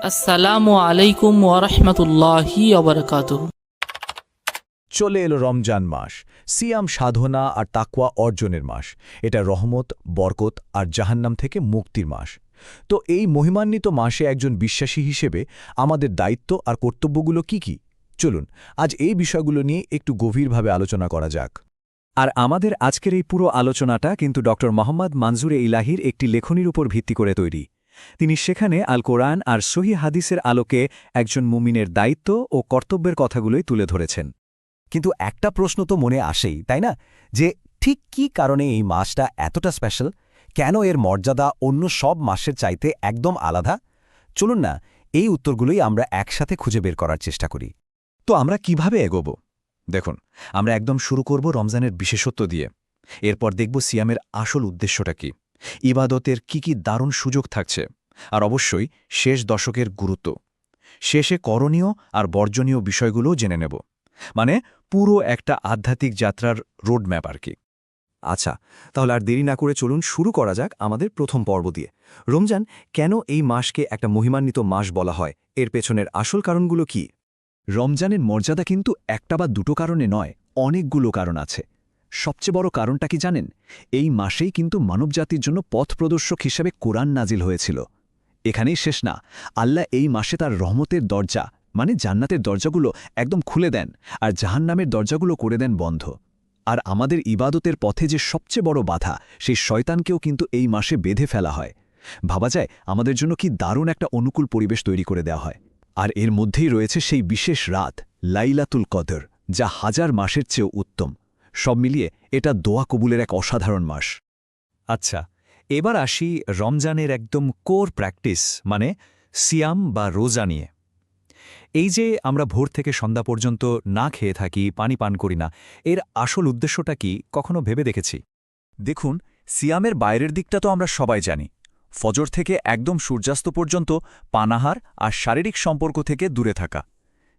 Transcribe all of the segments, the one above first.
আসসালামু আলাইকুম ওয়ারহমতুল্লাহি ওয়াবারাকাতুহু। চলে এলো রমজান মাস, সিয়াম সাধনা আর তাকওয়া অর্জনের মাস। এটা রহমত, বরকত আর জাহান্নাম থেকে মুক্তির মাস। তো এই মহিমান্বিত মাসে একজন বিশ্বাসী হিসেবে আমাদের দায়িত্ব আর কর্তব্যগুলো কি কি? চলুন আজ এই বিষয়গুলো নিয়ে একটু গভীরভাবে আলোচনা করা যাক। আর আমাদের আজকের এই পুরো আলোচনাটা কিন্তু ডক্টর মোহাম্মদ মানজুরে ইলাহির একটি লেখনীর উপর ভিত্তি করে তৈরি। তিনি সেখানে আল কোরআন আর সহি হাদিসের আলোকে একজন মুমিনের দায়িত্ব ও কর্তব্যের কথাগুলোই তুলে ধরেছেন। কিন্তু একটা প্রশ্ন তো মনে আসেই, তাই না, যে ঠিক কী কারণে এই মাসটা এতটা স্পেশাল? কেন এর মর্যাদা অন্য সব মাসের চাইতে একদম আলাদা? চলুন না এই উত্তরগুলোই আমরা একসাথে খুঁজে বের করার চেষ্টা করি। তো আমরা কিভাবে এগোব? দেখুন, আমরা একদম শুরু করব রমজানের বিশেষত্ব দিয়ে। এরপর দেখব সিয়ামের আসল উদ্দেশ্যটা কি, ইবাদতের কি দারুণ সুযোগ থাকছে, আর অবশ্যই শেষ দশকের গুরুত্ব। শেষে করণীয় আর বর্জনীয় বিষয়গুলোও জেনে নেব। মানে পুরো একটা আধ্যাত্মিক যাত্রার রোডম্যাপ আর কি। আচ্ছা, তাহলে আর দেরি না করে চলুন শুরু করা যাক আমাদের প্রথম পর্ব দিয়ে। রমজান কেন এই মাসকে একটা মহিমান্বিত মাস বলা হয়, এর পেছনের আসল কারণগুলো কি? রমজানের মর্যাদা কিন্তু একটা বা দুটো কারণে নয়, অনেকগুলো কারণ আছে। সবচেয়ে বড় কারণটা কি জানেন? এই মাসেই কিন্তু মানবজাতির জন্য পথ প্রদর্শক হিসেবে কোরআন নাজিল হয়েছিল। এখানেই শেষ না, আল্লাহ এই মাসে তার রহমতের দরজা মানে জান্নাতের দরজাগুলো একদম খুলে দেন আর জাহান্নামের দরজাগুলো করে দেন বন্ধ। আর আমাদের ইবাদতের পথে যে সবচেয়ে বড় বাধা, সেই শয়তানকেও কিন্তু এই মাসে বেঁধে ফেলা হয়। ভাবা যায় আমাদের জন্য কি দারুণ একটা অনুকূল পরিবেশ তৈরি করে দেওয়া হয়। আর এর মধ্যেই রয়েছে সেই বিশেষ রাত লাইলাতুল কদর, যা হাজার মাসের চেয়েও উত্তম। সব মিলিয়ে এটা দোয়া কবুলের এক অসাধারণ মাস। আচ্ছা, এবার আসি রমজানের একদম কোর প্র্যাকটিস মানে সিয়াম বা রোজা নিয়ে। এই যে আমরা ভোর থেকে সন্ধ্যা পর্যন্ত না খেয়ে থাকি, পানি পান করি না, এর আসল উদ্দেশ্যটা কি কখনো ভেবে দেখেছি? দেখুন, সিয়ামের বাইরের দিকটা তো আমরা সবাই জানি। ফজর থেকে একদম সূর্যাস্ত পর্যন্ত পানাহার আর শারীরিক সম্পর্ক থেকে দূরে থাকা।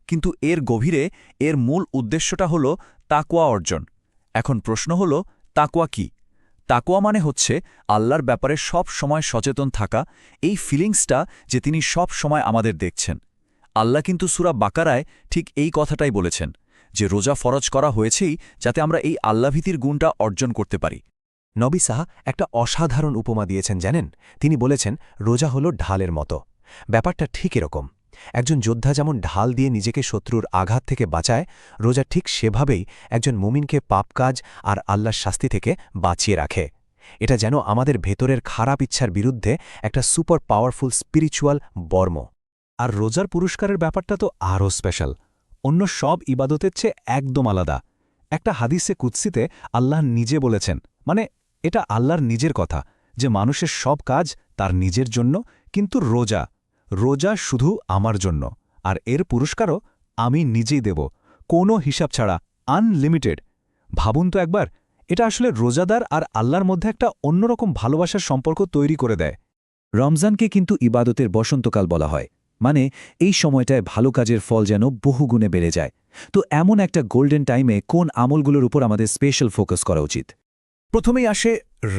কিন্তু এর গভীরে এর মূল উদ্দেশ্যটা হল তাকওয়া অর্জন। এখন প্রশ্ন হল, তাকওয়া কি? তাকওয়া মানে হচ্ছে আল্লাহর ব্যাপারে সব সময় সচেতন থাকা, এই ফিলিংসটা যে তিনি সব সময় আমাদের দেখছেন। আল্লাহ কিন্তু সূরা বাকারায় ঠিক এই কথাটাই বলেছেন, যে রোজা ফরজ করা হয়েছেই যাতে আমরা এই আল্লাভীতির গুণটা অর্জন করতে পারি। নবী সাহা একটা অসাধারণ উপমা দিয়েছেন জানেন। তিনি বলেছেন, রোজা হলো ঢালের মতো। ব্যাপারটা ঠিক এরকম। একজন যোদ্ধা যেমন ঢাল দিয়ে নিজেকে শত্রুর আঘাত থেকে বাঁচায়, রোজা ঠিক সেভাবেই একজন মুমিনকে পাপ কাজ আর আল্লাহর শাস্তি থেকে বাঁচিয়ে রাখে। এটা যেন আমাদের ভেতরের খারাপ ইচ্ছার বিরুদ্ধে একটা সুপার পাওয়ারফুল স্পিরিচুয়াল বর্ম। আর রোজার পুরস্কারের ব্যাপারটা তো আরও স্পেশাল, অন্য সব ইবাদতের চেয়ে একদম আলাদা। একটা হাদিসে কুদসিতে আল্লাহ নিজে বলেছেন, মানে এটা আল্লাহর নিজের কথা, যে মানুষের সব কাজ তার নিজের জন্য, কিন্তু রোজা শুধু আমার জন্য, আর এর পুরস্কারও আমি নিজেই দেব, কোনো হিসাব ছাড়া, আনলিমিটেড। ভাবুন তো একবার, এটা আসলে রোজাদার আর আল্লাহর মধ্যে একটা অন্যরকম ভালোবাসার সম্পর্ক তৈরি করে দেয়। রমজানকে কিন্তু ইবাদতের বসন্তকাল বলা হয়, মানে এই সময়টায় ভালো কাজের ফল যেন বহুগুণে বেড়ে যায়। তো এমন একটা গোল্ডেন টাইমে কোন আমলগুলোর উপর আমাদের স্পেশাল ফোকাস করা উচিত? প্রথমেই আসে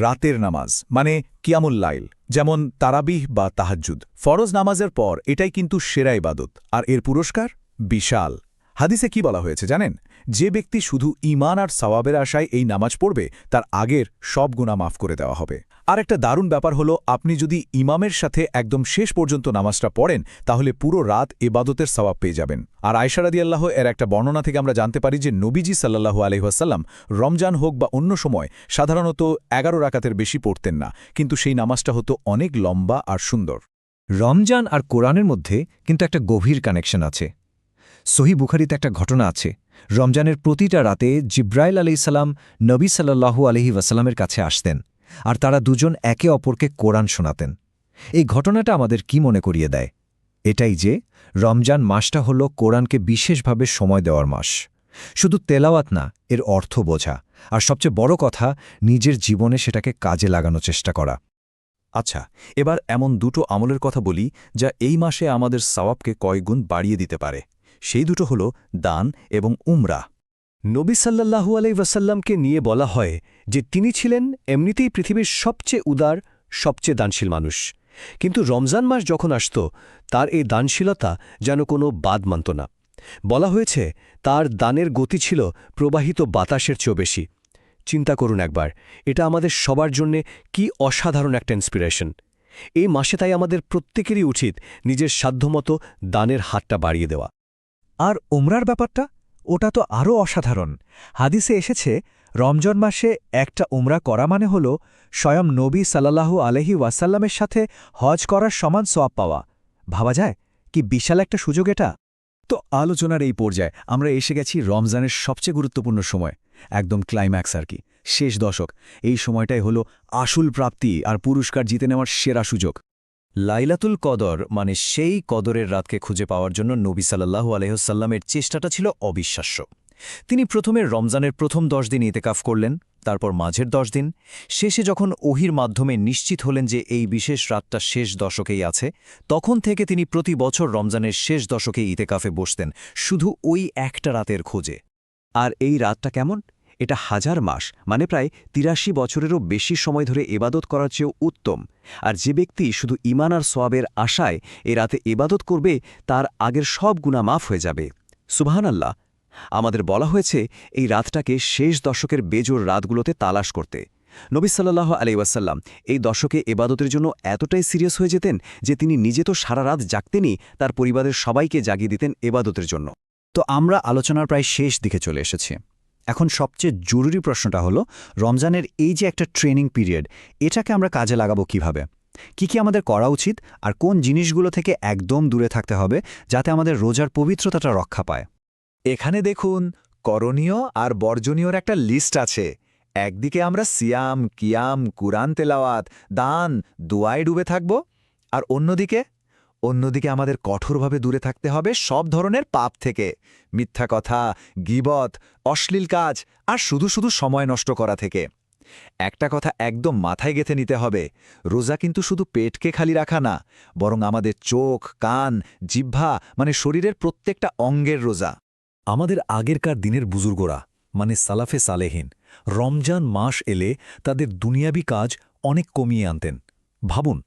রাতের নামাজ, মানে কিয়ামুল লাইল, যেমন তারাবিহ বা তাহাজ্জুদ। ফরজ নামাজের পর এটাই কিন্তু সেরা ইবাদত, আর এর পুরস্কার বিশাল। হাদিসে কি বলা হয়েছে জানেন? যে ব্যক্তি শুধু ঈমান আর সওয়াবের আশায় এই নামাজ পড়বে, তার আগের সব গুনাহ মাফ করে দেওয়া হবে। আর একটা দারুণ ব্যাপার হলো, আপনি যদি ইমামের সাথে একদম শেষ পর্যন্ত নামাজটা পড়েন, তাহলে পুরো রাত ইবাদতের সওয়াব পেয়ে যাবেন। আর আয়েশা রাদিয়াল্লাহু এর একটা বর্ণনা থেকে আমরা জানতে পারি যে নবীজি সাল্লাল্লাহু আলাইহি ওয়াসাল্লাম রমজান হোক বা অন্য সময় সাধারণত 11 রাকাতের বেশি পড়তেন না, কিন্তু সেই নামাজটা হতো অনেক লম্বা আর সুন্দর। রমজান আর কোরআনের মধ্যে কিন্তু একটা গভীর কানেকশন আছে। সহিহ বুখারীতে একটা ঘটনা আছে। রমজানের প্রতিটা রাতে জিব্রাইল আলাইহিসসালাম নবী সাল্লাল্লাহু আলাইহি ওয়াসাল্লামের কাছে আসতেন, আর তারা দুজন একে অপরকে কোরআন শোনাতেন। এই ঘটনাটা আমাদের কি মনে করিয়ে দেয়? এটাই যে রমজান মাসটা হল কোরআনকে বিশেষভাবে সময় দেওয়ার মাস। শুধু তেলাওয়াত না, এর অর্থ বোঝা, আর সবচেয়ে বড় কথা, নিজের জীবনে সেটাকে কাজে লাগানোর চেষ্টা করা। আচ্ছা, এবার এমন দুটো আমলের কথা বলি যা এই মাসে আমাদের সওয়াবকে কয়েকগুণ বাড়িয়ে দিতে পারে। সেই দুটো হলো দান এবং উমরা। নবী সাল্লাল্লাহু আলাইহি ওয়াসাল্লামকে নিয়ে বলা হয় যে তিনি ছিলেন এমনিতেই পৃথিবীর সবচেয়ে উদার, সবচেয়ে দানশীল মানুষ। কিন্তু রমজান মাস যখন আসত তার এই দানশীলতা যেন কোনো বাদ মানত না। বলা হয়েছে তার দানের গতি ছিল প্রবাহিত বাতাসের চেয়েও বেশি। চিন্তা করুন একবার, এটা আমাদের সবার জন্যে কি অসাধারণ একটা ইন্সপিরেশন। এই মাসে তাই আমাদের প্রত্যেকেরই উচিত নিজের সাধ্যমতো দানের হাতটা বাড়িয়ে দেওয়া। আর উমরার ব্যাপারটা, ওটা তো আরও অসাধারণ। হাদিসে এসেছে রমজান মাসে একটা উমরা করা মানে হল স্বয়ং নবী সাল্লাল্লাহু আলাইহি ওয়াসাল্লামের সাথে হজ করার সমান সওয়াব পাওয়া। ভাবা যায় কি বিশাল একটা সুযোগ এটা। তো আলোচনার এই পর্যায়ে আমরা এসে গেছি রমজানের সবচেয়ে গুরুত্বপূর্ণ সময়, একদম ক্লাইম্যাক্স আর কি, শেষ দশক। এই সময়টাই হলো আসল প্রাপ্তি আর পুরস্কার জিতে নেওয়ার সেরা সুযোগ। লাইলাতুল কদর মানে সেই কদরের রাতকে খুঁজে পাওয়ার জন্য নবী সাল্লাল্লাহু আলাইহিওয়াসাল্লামের চেষ্টাটা ছিল অবিশ্বাস্য। তিনি প্রথমে রমজানের প্রথম 10 দিন ইতেকাফ করলেন, তারপর মাঝের 10 দিন, শেষে যখন ওহির মাধ্যমে নিশ্চিত হলেন যে এই বিশেষ রাতটা শেষ দশকেই আছে, তখন থেকে তিনি প্রতি বছর রমজানের শেষ দশকে ইতেকাফে বসতেন, শুধু ওই একটা রাতের খোঁজে। আর এই রাতটা কেমন? এটা 1000 মাস মানে প্রায় 83 বছরেরও বেশি সময় ধরে ইবাদত করার চেয়েও উত্তম। আর যে ব্যক্তি শুধু ঈমান আর সওয়াবের আশায় এ রাতে ইবাদত করবে, তার আগের সব গুনাহ মাফ হয়ে যাবে। সুবহানাল্লাহ। আমাদের বলা হয়েছে এই রাতটাকে শেষ দশকের বেজোর রাতগুলোতে তালাশ করতে। নবী সাল্লাল্লাহু আলাইহি ওয়াসাল্লাম এই দশকে ইবাদতের জন্য এতটাই সিরিয়াস হয়ে যেতেন যে তিনি নিজে তো সারা রাত জাগতেনই, তার পরিবারের সবাইকে জাগিয়ে দিতেন ইবাদতের জন্য। তো আমরা আলোচনার প্রায় শেষ দিকে চলে এসেছি। এখন সবচেয়ে জরুরি প্রশ্নটা হলো, রমজানের এই যে একটা ট্রেনিং পিরিয়ড, এটাকে আমরা কাজে লাগাবো কিভাবে? কি আমাদের করা উচিত আর কোন জিনিসগুলো থেকে একদম দূরে থাকতে হবে যাতে আমাদের রোজার পবিত্রতাটা রক্ষা পায়? এখানে দেখুন, করণীয় আর বর্জনীয়র একটা লিস্ট আছে। একদিকে আমরা সিয়াম, কিয়াম, কুরআন তেলাওয়াত, দান, দোয়ায় ডুবে থাকব, আর অন্যদিকে আমাদের কঠোরভাবে দূরে থাকতে হবে সব ধরনের পাপ থেকে, মিথ্যা কথা, গীবত, অশ্লীল কাজ আর শুধু সময় নষ্ট করা থেকে। একটা কথা একদম মাথায় গেঁথে নিতে হবে, রোজা কিন্তু শুধু পেটকে খালি রাখা না, বরং আমাদের চোখ, কান, জিহ্বা মানে শরীরের প্রত্যেকটা অঙ্গের রোজা। আমাদের আগেরকার দিনের বুজুর্গরা মানে সালাফে সালেহিন রমজান মাস এলে তাদের দুনিয়াবি কাজ অনেক কমিয়ে আনতেন। ভাবুন,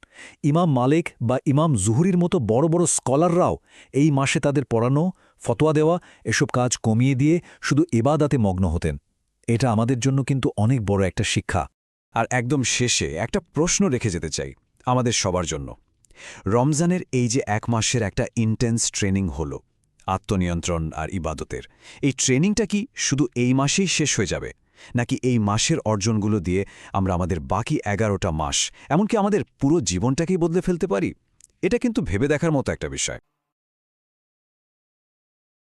ইমাম মালিক বা ইমাম জুহরির মতো বড় বড় স্কলাররাও এই মাসে তাদের পড়ানো, ফতোয়া দেওয়া এসব কাজ কমিয়ে দিয়ে শুধু ইবাদাতে মগ্ন হতেন। এটা আমাদের জন্য কিন্তু অনেক বড় একটা শিক্ষা। আর একদম শেষে একটা প্রশ্ন রেখে যেতে চাই আমাদের সবার জন্য। রমজানের এই যে 1 মাসের একটা ইন্টেন্স ট্রেনিং হলো আত্মনিয়ন্ত্রণ আর ইবাদতের, এই ট্রেনিংটা কি শুধু এই মাসেই শেষ হয়ে যাবে, নাকি এই মাসের অর্জনগুলো দিয়ে আমরা আমাদের বাকি 11টা মাস, এমনকি আমাদের পুরো জীবনটাকেই বদলে ফেলতে পারি? এটা কিন্তু ভেবে দেখার মতো একটা বিষয়।